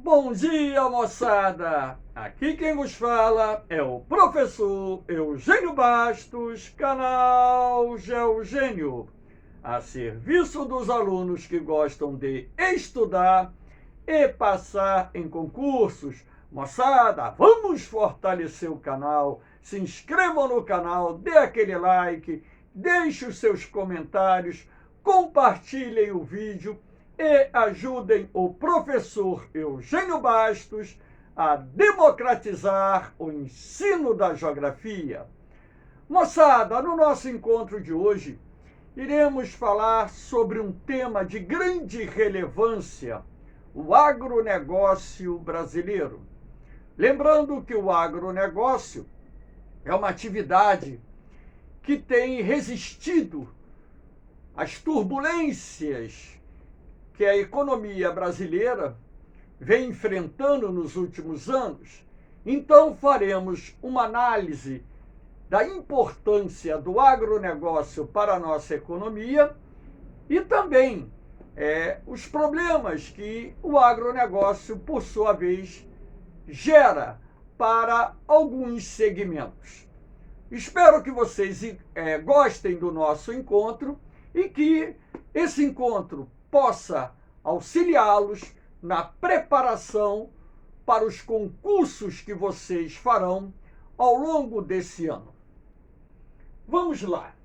Bom dia, moçada! Aqui quem vos fala é o professor Eugênio Bastos, canal Geugênio, a serviço dos alunos que gostam de estudar e passar em concursos. Moçada, vamos fortalecer o canal, se inscrevam no canal, dê aquele like, deixe os seus comentários, compartilhem o vídeo e ajudem o professor Eugênio Bastos a democratizar o ensino da geografia. Moçada, no nosso encontro de hoje, iremos falar sobre um tema de grande relevância, o agronegócio brasileiro. Lembrando que o agronegócio é uma atividade que tem resistido às turbulências que a economia brasileira vem enfrentando nos últimos anos. Então, faremos uma análise da importância do agronegócio para a nossa economia e também os problemas que o agronegócio, por sua vez, gera para alguns segmentos. Espero que vocês gostem do nosso encontro e que esse encontro possa auxiliá-los na preparação para os concursos que vocês farão ao longo desse ano. Vamos lá.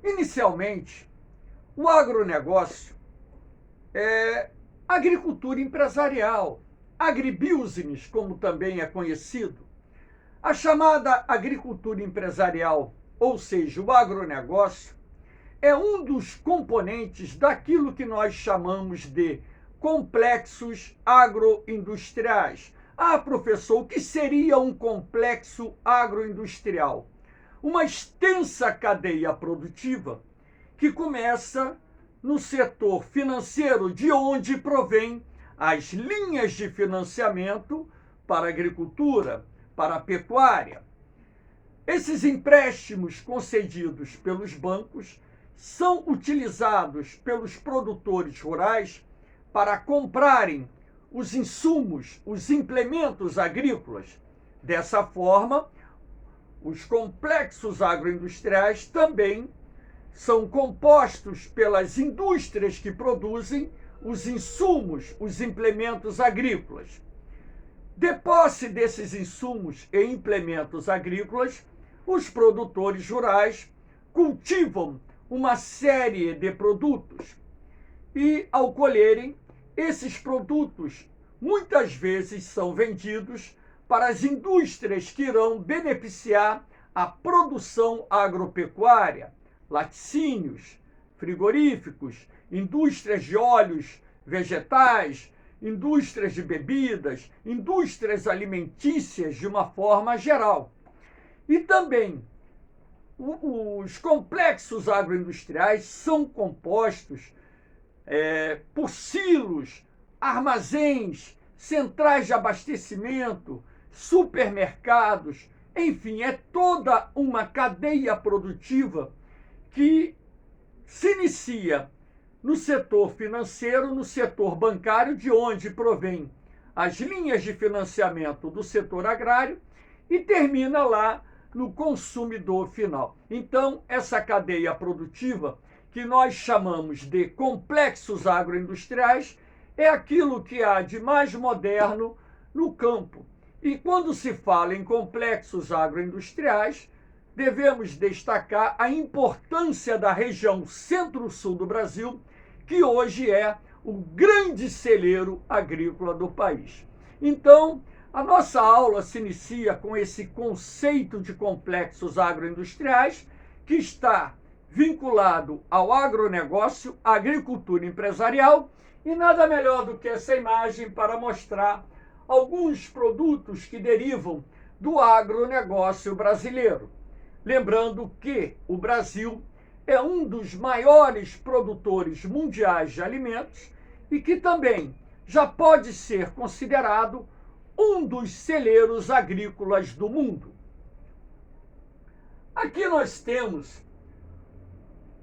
Inicialmente, o agronegócio é agricultura empresarial, agribusiness, como também é conhecido. A chamada agricultura empresarial, ou seja, o agronegócio, é um dos componentes daquilo que nós chamamos de complexos agroindustriais. Ah, professor, o que seria um complexo agroindustrial? Uma extensa cadeia produtiva que começa no setor financeiro, de onde provém as linhas de financiamento para a agricultura, para a pecuária. Esses empréstimos concedidos pelos bancos são utilizados pelos produtores rurais para comprarem os insumos, os implementos agrícolas. Dessa forma, os complexos agroindustriais também são compostos pelas indústrias que produzem os insumos, os implementos agrícolas. De posse desses insumos e implementos agrícolas, os produtores rurais cultivam uma série de produtos e, ao colherem, esses produtos muitas vezes são vendidos para as indústrias que irão beneficiar a produção agropecuária, laticínios, frigoríficos, indústrias de óleos vegetais, indústrias de bebidas, indústrias alimentícias de uma forma geral. E também os complexos agroindustriais são compostos por silos, armazéns, centrais de abastecimento, supermercados, enfim, é toda uma cadeia produtiva que se inicia no setor financeiro, no setor bancário, de onde provém as linhas de financiamento do setor agrário e termina lá no consumidor final. Então, essa cadeia produtiva, que nós chamamos de complexos agroindustriais, é aquilo que há de mais moderno no campo. E quando se fala em complexos agroindustriais, devemos destacar a importância da região centro-sul do Brasil, que hoje é o grande celeiro agrícola do país. Então, a nossa aula se inicia com esse conceito de complexos agroindustriais, que está vinculado ao agronegócio, à agricultura empresarial, e nada melhor do que essa imagem para mostrar alguns produtos que derivam do agronegócio brasileiro. Lembrando que o Brasil é um dos maiores produtores mundiais de alimentos e que também já pode ser considerado um dos celeiros agrícolas do mundo. Aqui nós temos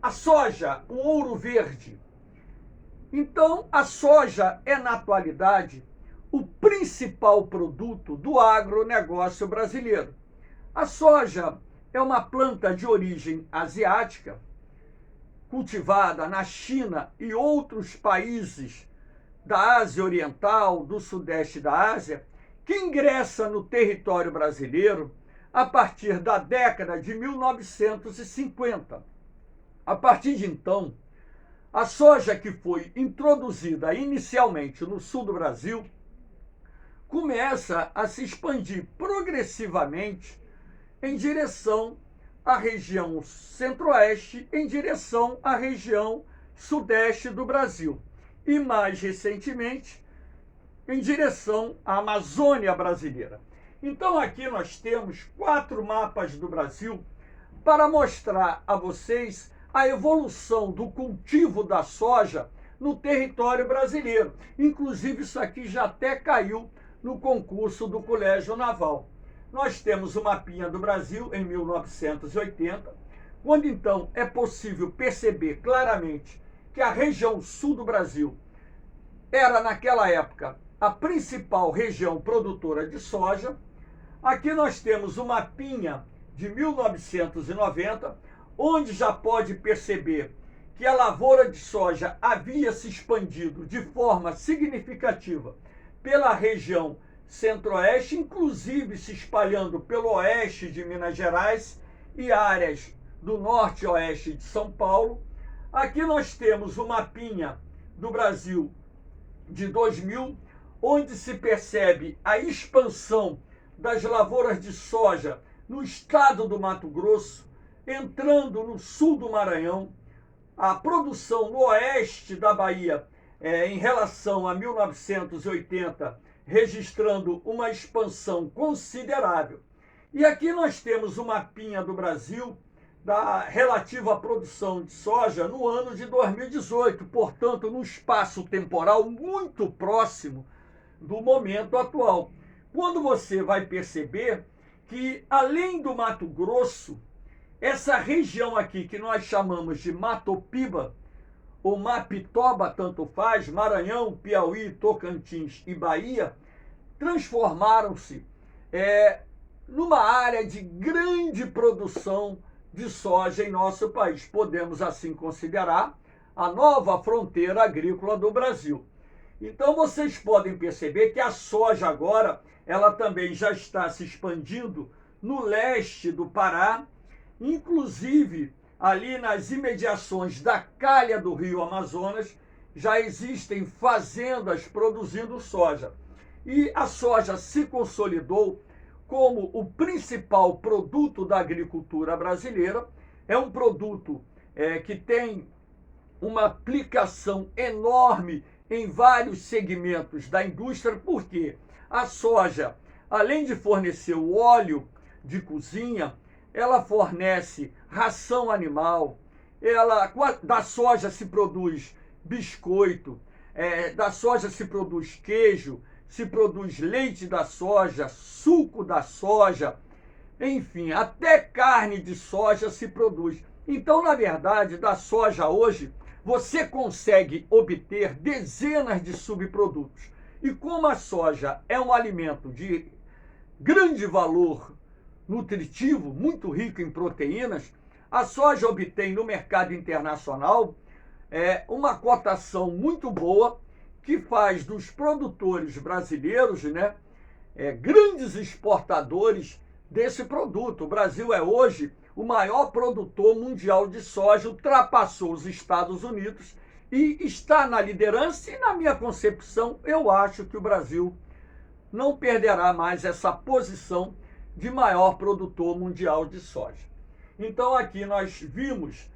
a soja, o ouro verde. Então, a soja é, na atualidade, o principal produto do agronegócio brasileiro. A soja é uma planta de origem asiática, cultivada na China e outros países da Ásia Oriental, do Sudeste da Ásia, que ingressa no território brasileiro a partir da década de 1950. A partir de então, a soja que foi introduzida inicialmente no sul do Brasil começa a se expandir progressivamente em direção à região centro-oeste, em direção à região sudeste do Brasil. E, mais recentemente, em direção à Amazônia brasileira. Então, aqui nós temos 4 mapas do Brasil para mostrar a vocês a evolução do cultivo da soja no território brasileiro. Inclusive, isso aqui já até caiu no concurso do Colégio Naval. Nós temos o mapinha do Brasil em 1980, quando então é possível perceber claramente que a região sul do Brasil era, naquela época, a principal região produtora de soja. Aqui nós temos o mapinha de 1990, onde já pode perceber que a lavoura de soja havia se expandido de forma significativa pela região centro-oeste, inclusive se espalhando pelo oeste de Minas Gerais e áreas do norte e oeste de São Paulo. Aqui nós temos o mapinha do Brasil de 2000, onde se percebe a expansão das lavouras de soja no estado do Mato Grosso, entrando no sul do Maranhão, a produção no oeste da Bahia, em relação a 1980, registrando uma expansão considerável. E aqui nós temos o mapinha do Brasil da relativa à produção de soja no ano de 2018, portanto, num espaço temporal muito próximo do momento atual. Quando você vai perceber que, além do Mato Grosso, essa região aqui que nós chamamos de Matopiba, ou Mapitoba, tanto faz, Maranhão, Piauí, Tocantins e Bahia, transformaram-se numa área de grande produção de soja em nosso país. Podemos assim considerar a nova fronteira agrícola do Brasil. Então vocês podem perceber que a soja agora, ela também já está se expandindo no leste do Pará, inclusive ali nas imediações da calha do rio Amazonas, já existem fazendas produzindo soja. E a soja se consolidou como o principal produto da agricultura brasileira. É um produto que tem uma aplicação enorme em vários segmentos da indústria, porque a soja, além de fornecer o óleo de cozinha, ela fornece ração animal, da soja se produz biscoito, da soja se produz queijo, se produz leite da soja, suco da soja, enfim, até carne de soja se produz. Então, na verdade, da soja hoje, você consegue obter dezenas de subprodutos. E como a soja é um alimento de grande valor nutritivo, muito rico em proteínas, a soja obtém no mercado internacional uma cotação muito boa, que faz dos produtores brasileiros grandes exportadores desse produto. O Brasil é hoje o maior produtor mundial de soja, ultrapassou os Estados Unidos e está na liderança. E, na minha concepção, eu acho que o Brasil não perderá mais essa posição de maior produtor mundial de soja. Então, aqui nós vimos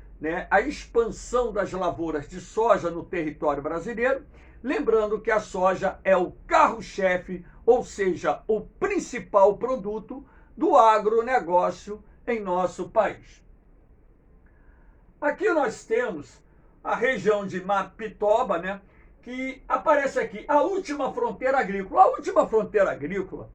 a expansão das lavouras de soja no território brasileiro, lembrando que a soja é o carro-chefe, ou seja, o principal produto do agronegócio em nosso país. Aqui nós temos a região de Mapitoba, que aparece aqui, a última fronteira agrícola. A última fronteira agrícola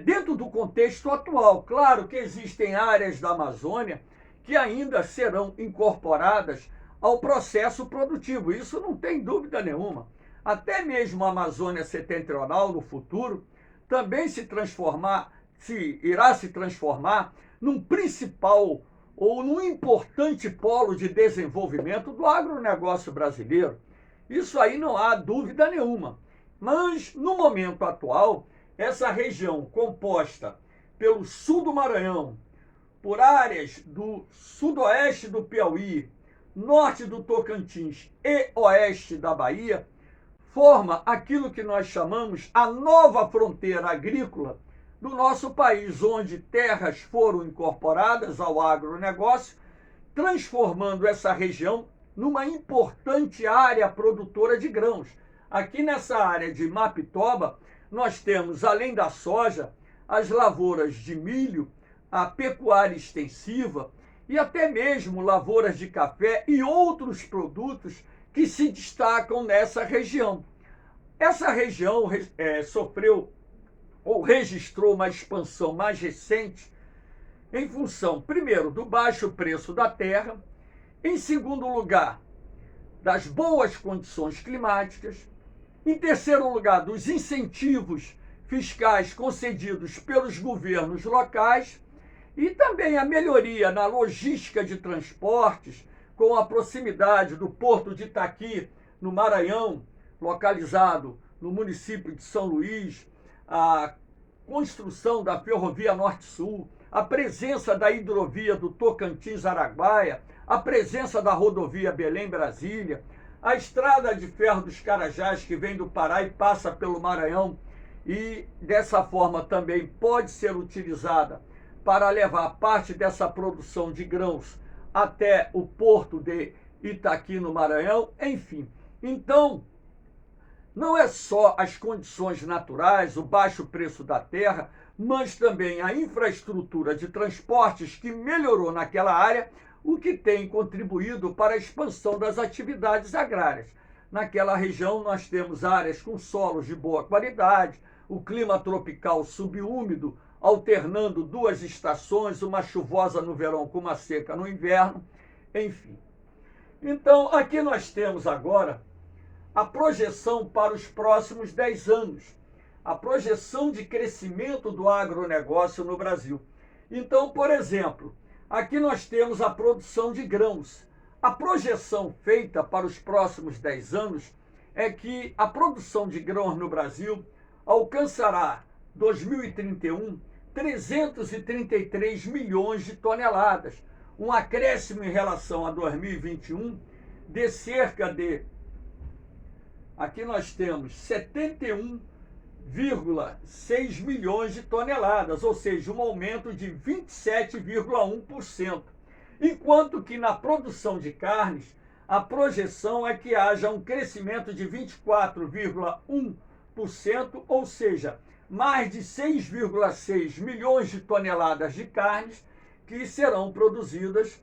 dentro do contexto atual. Claro que existem áreas da Amazônia que ainda serão incorporadas ao processo produtivo. Isso não tem dúvida nenhuma. Até mesmo a Amazônia Setentrional, no futuro, também irá se transformar num principal ou num importante polo de desenvolvimento do agronegócio brasileiro. Isso aí não há dúvida nenhuma. Mas, no momento atual, essa região composta pelo sul do Maranhão, por áreas do sudoeste do Piauí, norte do Tocantins e oeste da Bahia, forma aquilo que nós chamamos a nova fronteira agrícola do nosso país, onde terras foram incorporadas ao agronegócio, transformando essa região numa importante área produtora de grãos. Aqui nessa área de Mapitoba, nós temos, além da soja, as lavouras de milho, a pecuária extensiva e até mesmo lavouras de café e outros produtos que se destacam nessa região. Essa região sofreu ou registrou uma expansão mais recente em função, primeiro, do baixo preço da terra, em segundo lugar, das boas condições climáticas, em terceiro lugar, dos incentivos fiscais concedidos pelos governos locais e também a melhoria na logística de transportes, com a proximidade do Porto de Itaqui, no Maranhão, localizado no município de São Luís, a construção da Ferrovia Norte-Sul, a presença da hidrovia do Tocantins-Araguaia, a presença da rodovia Belém-Brasília, a estrada de ferro dos Carajás, que vem do Pará e passa pelo Maranhão, e dessa forma também pode ser utilizada para levar parte dessa produção de grãos até o porto de Itaqui, no Maranhão, enfim. Então, não é só as condições naturais, o baixo preço da terra, mas também a infraestrutura de transportes que melhorou naquela área, o que tem contribuído para a expansão das atividades agrárias. Naquela região nós temos áreas com solos de boa qualidade, o clima tropical subúmido, alternando duas estações, uma chuvosa no verão com uma seca no inverno, enfim. Então, aqui nós temos agora a projeção para os próximos 10 anos, a projeção de crescimento do agronegócio no Brasil. Então, por exemplo, aqui nós temos a produção de grãos. A projeção feita para os próximos 10 anos é que a produção de grãos no Brasil alcançará, 2031, 333 milhões de toneladas, um acréscimo em relação a 2021 de cerca de, aqui nós temos 71,6 milhões de toneladas, ou seja, um aumento de 27,1%. Enquanto que na produção de carnes, a projeção é que haja um crescimento de 24,1%, ou seja, mais de 6,6 milhões de toneladas de carnes que serão produzidas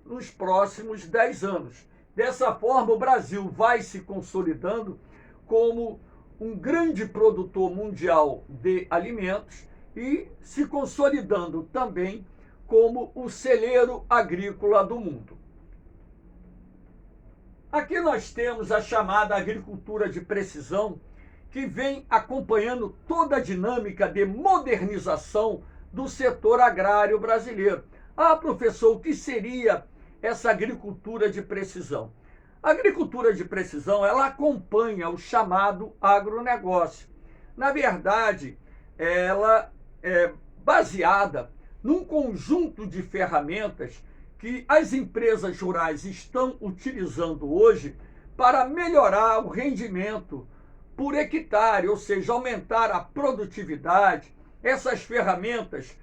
nos próximos 10 anos. Dessa forma, o Brasil vai se consolidando como um grande produtor mundial de alimentos e se consolidando também como o celeiro agrícola do mundo. Aqui nós temos a chamada agricultura de precisão, que vem acompanhando toda a dinâmica de modernização do setor agrário brasileiro. Ah, professor, o que seria essa agricultura de precisão? A agricultura de precisão, ela acompanha o chamado agronegócio. Na verdade, ela é baseada num conjunto de ferramentas que as empresas rurais estão utilizando hoje para melhorar o rendimento por hectare, ou seja, aumentar a produtividade. Essas ferramentas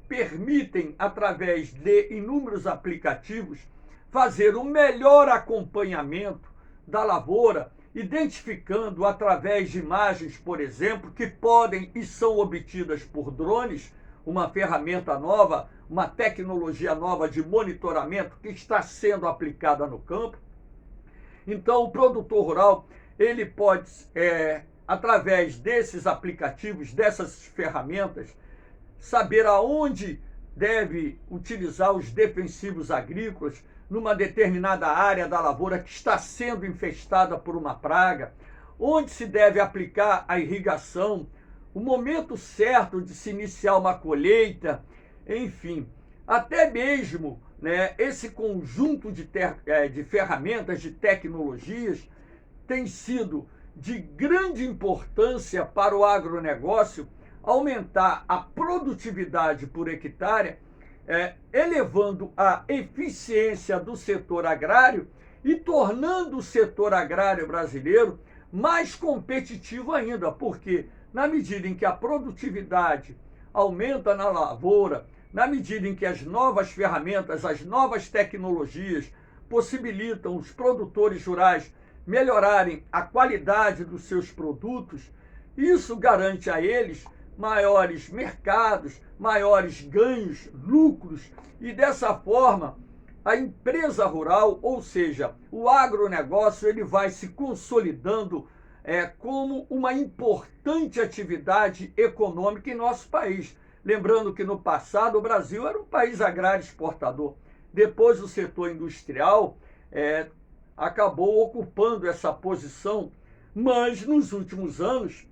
permitem, através de inúmeros aplicativos, fazer o melhor acompanhamento da lavoura, identificando através de imagens, por exemplo, que podem e são obtidas por drones, uma ferramenta nova, uma tecnologia nova de monitoramento que está sendo aplicada no campo. Então, o produtor rural, ele pode, através desses aplicativos, dessas ferramentas, saber aonde deve utilizar os defensivos agrícolas, numa determinada área da lavoura que está sendo infestada por uma praga, onde se deve aplicar a irrigação, o momento certo de se iniciar uma colheita, enfim, até mesmo, né, esse conjunto de ferramentas, de tecnologias, tem sido de grande importância para o agronegócio aumentar a produtividade por hectare, elevando a eficiência do setor agrário e tornando o setor agrário brasileiro mais competitivo ainda, porque na medida em que a produtividade aumenta na lavoura, na medida em que as novas ferramentas, as novas tecnologias possibilitam os produtores rurais melhorarem a qualidade dos seus produtos, isso garante a eles maiores mercados, maiores ganhos, lucros, e dessa forma a empresa rural, ou seja, o agronegócio, ele vai se consolidando como uma importante atividade econômica em nosso país. Lembrando que no passado o Brasil era um país agrário exportador. Depois o setor industrial acabou ocupando essa posição, mas nos últimos anos,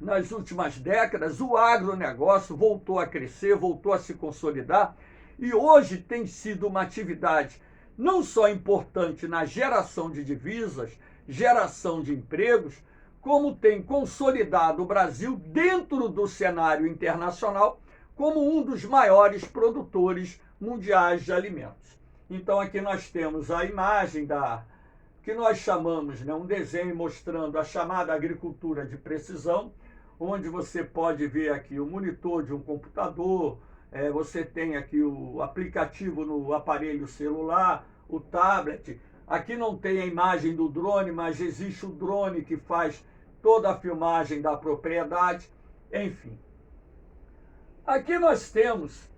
nas últimas décadas, o agronegócio voltou a crescer, voltou a se consolidar e hoje tem sido uma atividade não só importante na geração de divisas, geração de empregos, como tem consolidado o Brasil dentro do cenário internacional como um dos maiores produtores mundiais de alimentos. Então aqui nós temos a imagem que nós chamamos, um desenho mostrando a chamada agricultura de precisão, onde você pode ver aqui o monitor de um computador, você tem aqui o aplicativo no aparelho celular, o tablet. Aqui não tem a imagem do drone, mas existe o drone que faz toda a filmagem da propriedade, enfim. Aqui nós temos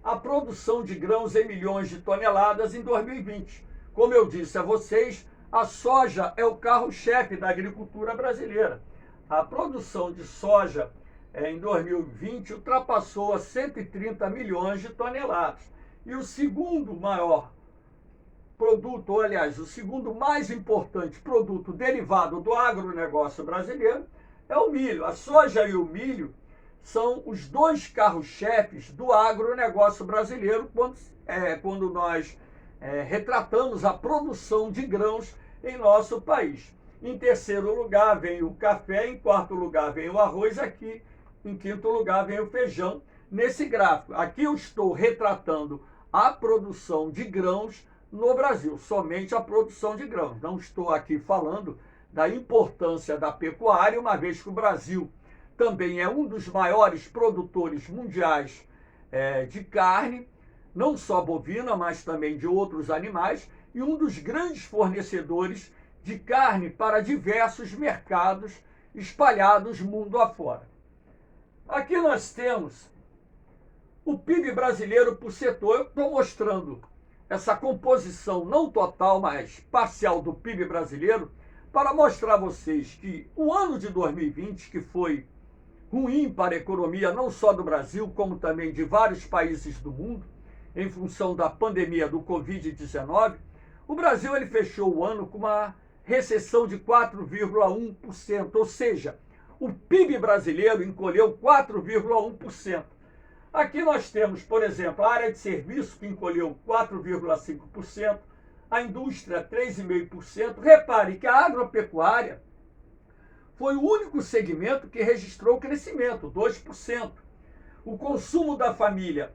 a produção de grãos em milhões de toneladas em 2020. Como eu disse a vocês, a soja é o carro-chefe da agricultura brasileira. A produção de soja em 2020 ultrapassou a 130 milhões de toneladas. E o segundo maior produto, ou aliás, o segundo mais importante produto derivado do agronegócio brasileiro é o milho. A soja e o milho são os dois carros-chefes do agronegócio brasileiro quando nós retratamos a produção de grãos em nosso país. Em terceiro lugar vem o café, em quarto lugar vem o arroz, aqui em quinto lugar vem o feijão. Nesse gráfico, aqui eu estou retratando a produção de grãos no Brasil, somente a produção de grãos. Não estou aqui falando da importância da pecuária, uma vez que o Brasil também é um dos maiores produtores mundiais de carne, não só bovina, mas também de outros animais, e um dos grandes fornecedores de carne para diversos mercados espalhados mundo afora. Aqui nós temos o PIB brasileiro por setor. Eu estou mostrando essa composição não total, mas parcial do PIB brasileiro, para mostrar a vocês que o ano de 2020, que foi ruim para a economia não só do Brasil, como também de vários países do mundo, em função da pandemia do Covid-19, o Brasil ele fechou o ano com uma recessão de 4,1%, ou seja, o PIB brasileiro encolheu 4,1%. Aqui nós temos, por exemplo, a área de serviço que encolheu 4,5%, a indústria 3,5%. Repare que a agropecuária foi o único segmento que registrou crescimento, 2%. O consumo da família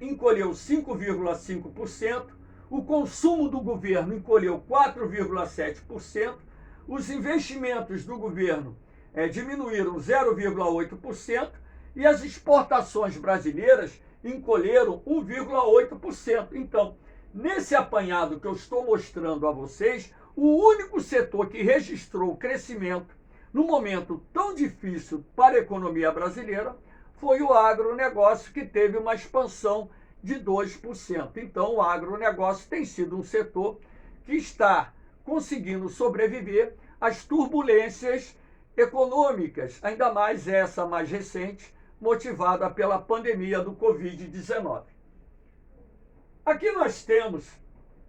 encolheu 5,5%, o consumo do governo encolheu 4,7%, os investimentos do governo diminuíram 0,8% e as exportações brasileiras encolheram 1,8%. Então, nesse apanhado que eu estou mostrando a vocês, o único setor que registrou crescimento num momento tão difícil para a economia brasileira foi o agronegócio, que teve uma expansão de 2%. Então, o agronegócio tem sido um setor que está conseguindo sobreviver às turbulências econômicas, ainda mais essa mais recente, motivada pela pandemia do Covid-19. Aqui nós temos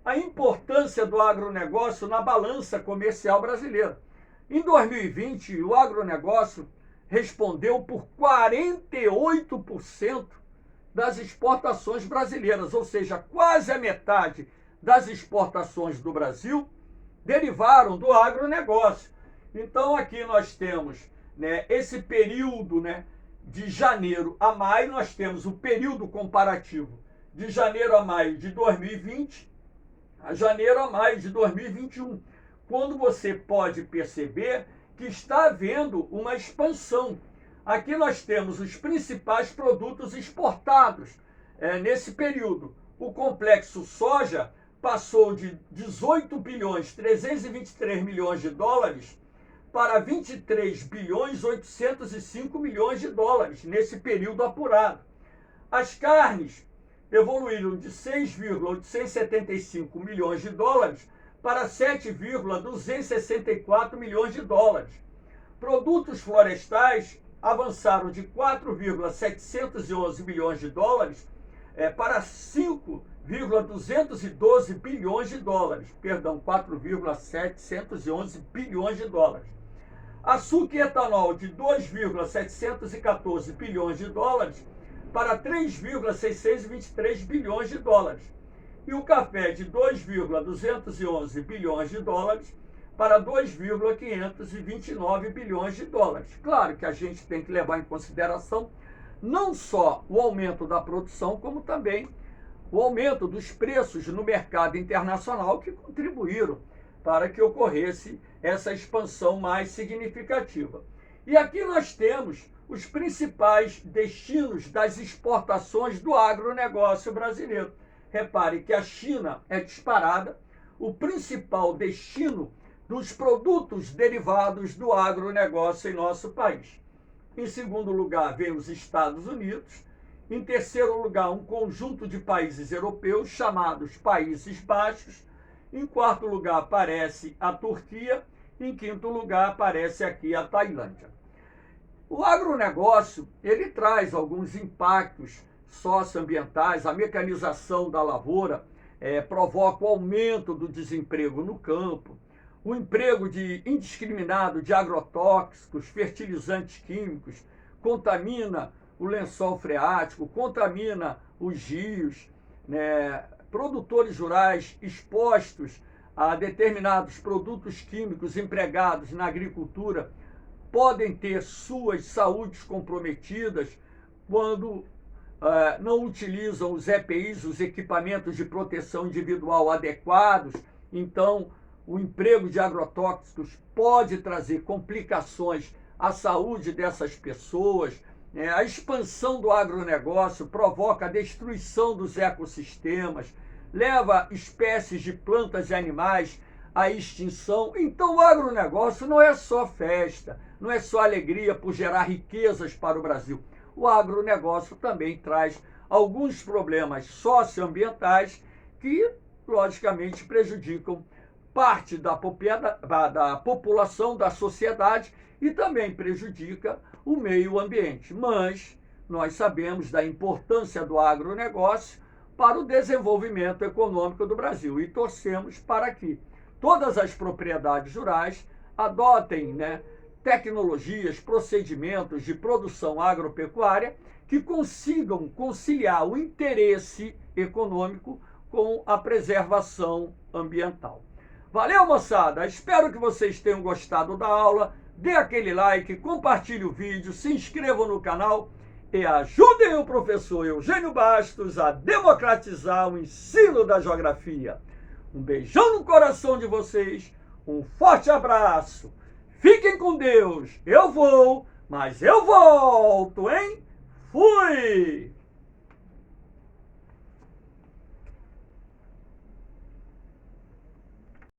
a importância do agronegócio na balança comercial brasileira. Em 2020, o agronegócio respondeu por 48% das exportações brasileiras, ou seja, quase a metade das exportações do Brasil derivaram do agronegócio. Então, aqui nós temos, né, esse período, né, de janeiro a maio, nós temos o período comparativo de janeiro a maio de 2020 a janeiro a maio de 2021, quando você pode perceber que está havendo uma expansão. Aqui nós temos os principais produtos exportados nesse período. O complexo soja passou de 18 bilhões 323 milhões de dólares para 23 bilhões 805 milhões de dólares nesse período apurado. As carnes evoluíram de 6,875 milhões de dólares para 7,264 milhões de dólares. Produtos florestais avançaram de 4,711 milhões de dólares para 5,212 bilhões de dólares. Perdão, 4,711 bilhões de dólares. Açúcar e etanol de 2,714 bilhões de dólares para 3,623 bilhões de dólares. E o café de 2,211 bilhões de dólares para 2,529 bilhões de dólares. Claro que a gente tem que levar em consideração não só o aumento da produção, como também o aumento dos preços no mercado internacional que contribuíram para que ocorresse essa expansão mais significativa. E aqui nós temos os principais destinos das exportações do agronegócio brasileiro. Repare que a China é disparada, o principal destino dos produtos derivados do agronegócio em nosso país. Em segundo lugar, vem os Estados Unidos. Em terceiro lugar, um conjunto de países europeus chamados Países Baixos. Em quarto lugar, aparece a Turquia. Em quinto lugar, aparece aqui a Tailândia. O agronegócio, ele traz alguns impactos socioambientais. A mecanização da lavoura provoca o aumento do desemprego no campo, o emprego indiscriminado de agrotóxicos, fertilizantes químicos, contamina o lençol freático, contamina os rios, né? Produtores rurais expostos a determinados produtos químicos empregados na agricultura podem ter suas saúdes comprometidas quando não utilizam os EPIs, os equipamentos de proteção individual adequados. Então, o emprego de agrotóxicos pode trazer complicações à saúde dessas pessoas. A expansão do agronegócio provoca a destruição dos ecossistemas, leva espécies de plantas e animais à extinção. Então, o agronegócio não é só festa, não é só alegria por gerar riquezas para o Brasil. O agronegócio também traz alguns problemas socioambientais que, logicamente, prejudicam parte da população, da sociedade, e também prejudica o meio ambiente. Mas nós sabemos da importância do agronegócio para o desenvolvimento econômico do Brasil e torcemos para que todas as propriedades rurais adotem, tecnologias, procedimentos de produção agropecuária que consigam conciliar o interesse econômico com a preservação ambiental. Valeu, moçada! Espero que vocês tenham gostado da aula. Dê aquele like, compartilhe o vídeo, se inscrevam no canal e ajudem o professor Eugênio Bastos a democratizar o ensino da geografia. Um beijão no coração de vocês, um forte abraço. Fiquem com Deus. Eu vou, mas eu volto, hein? Fui!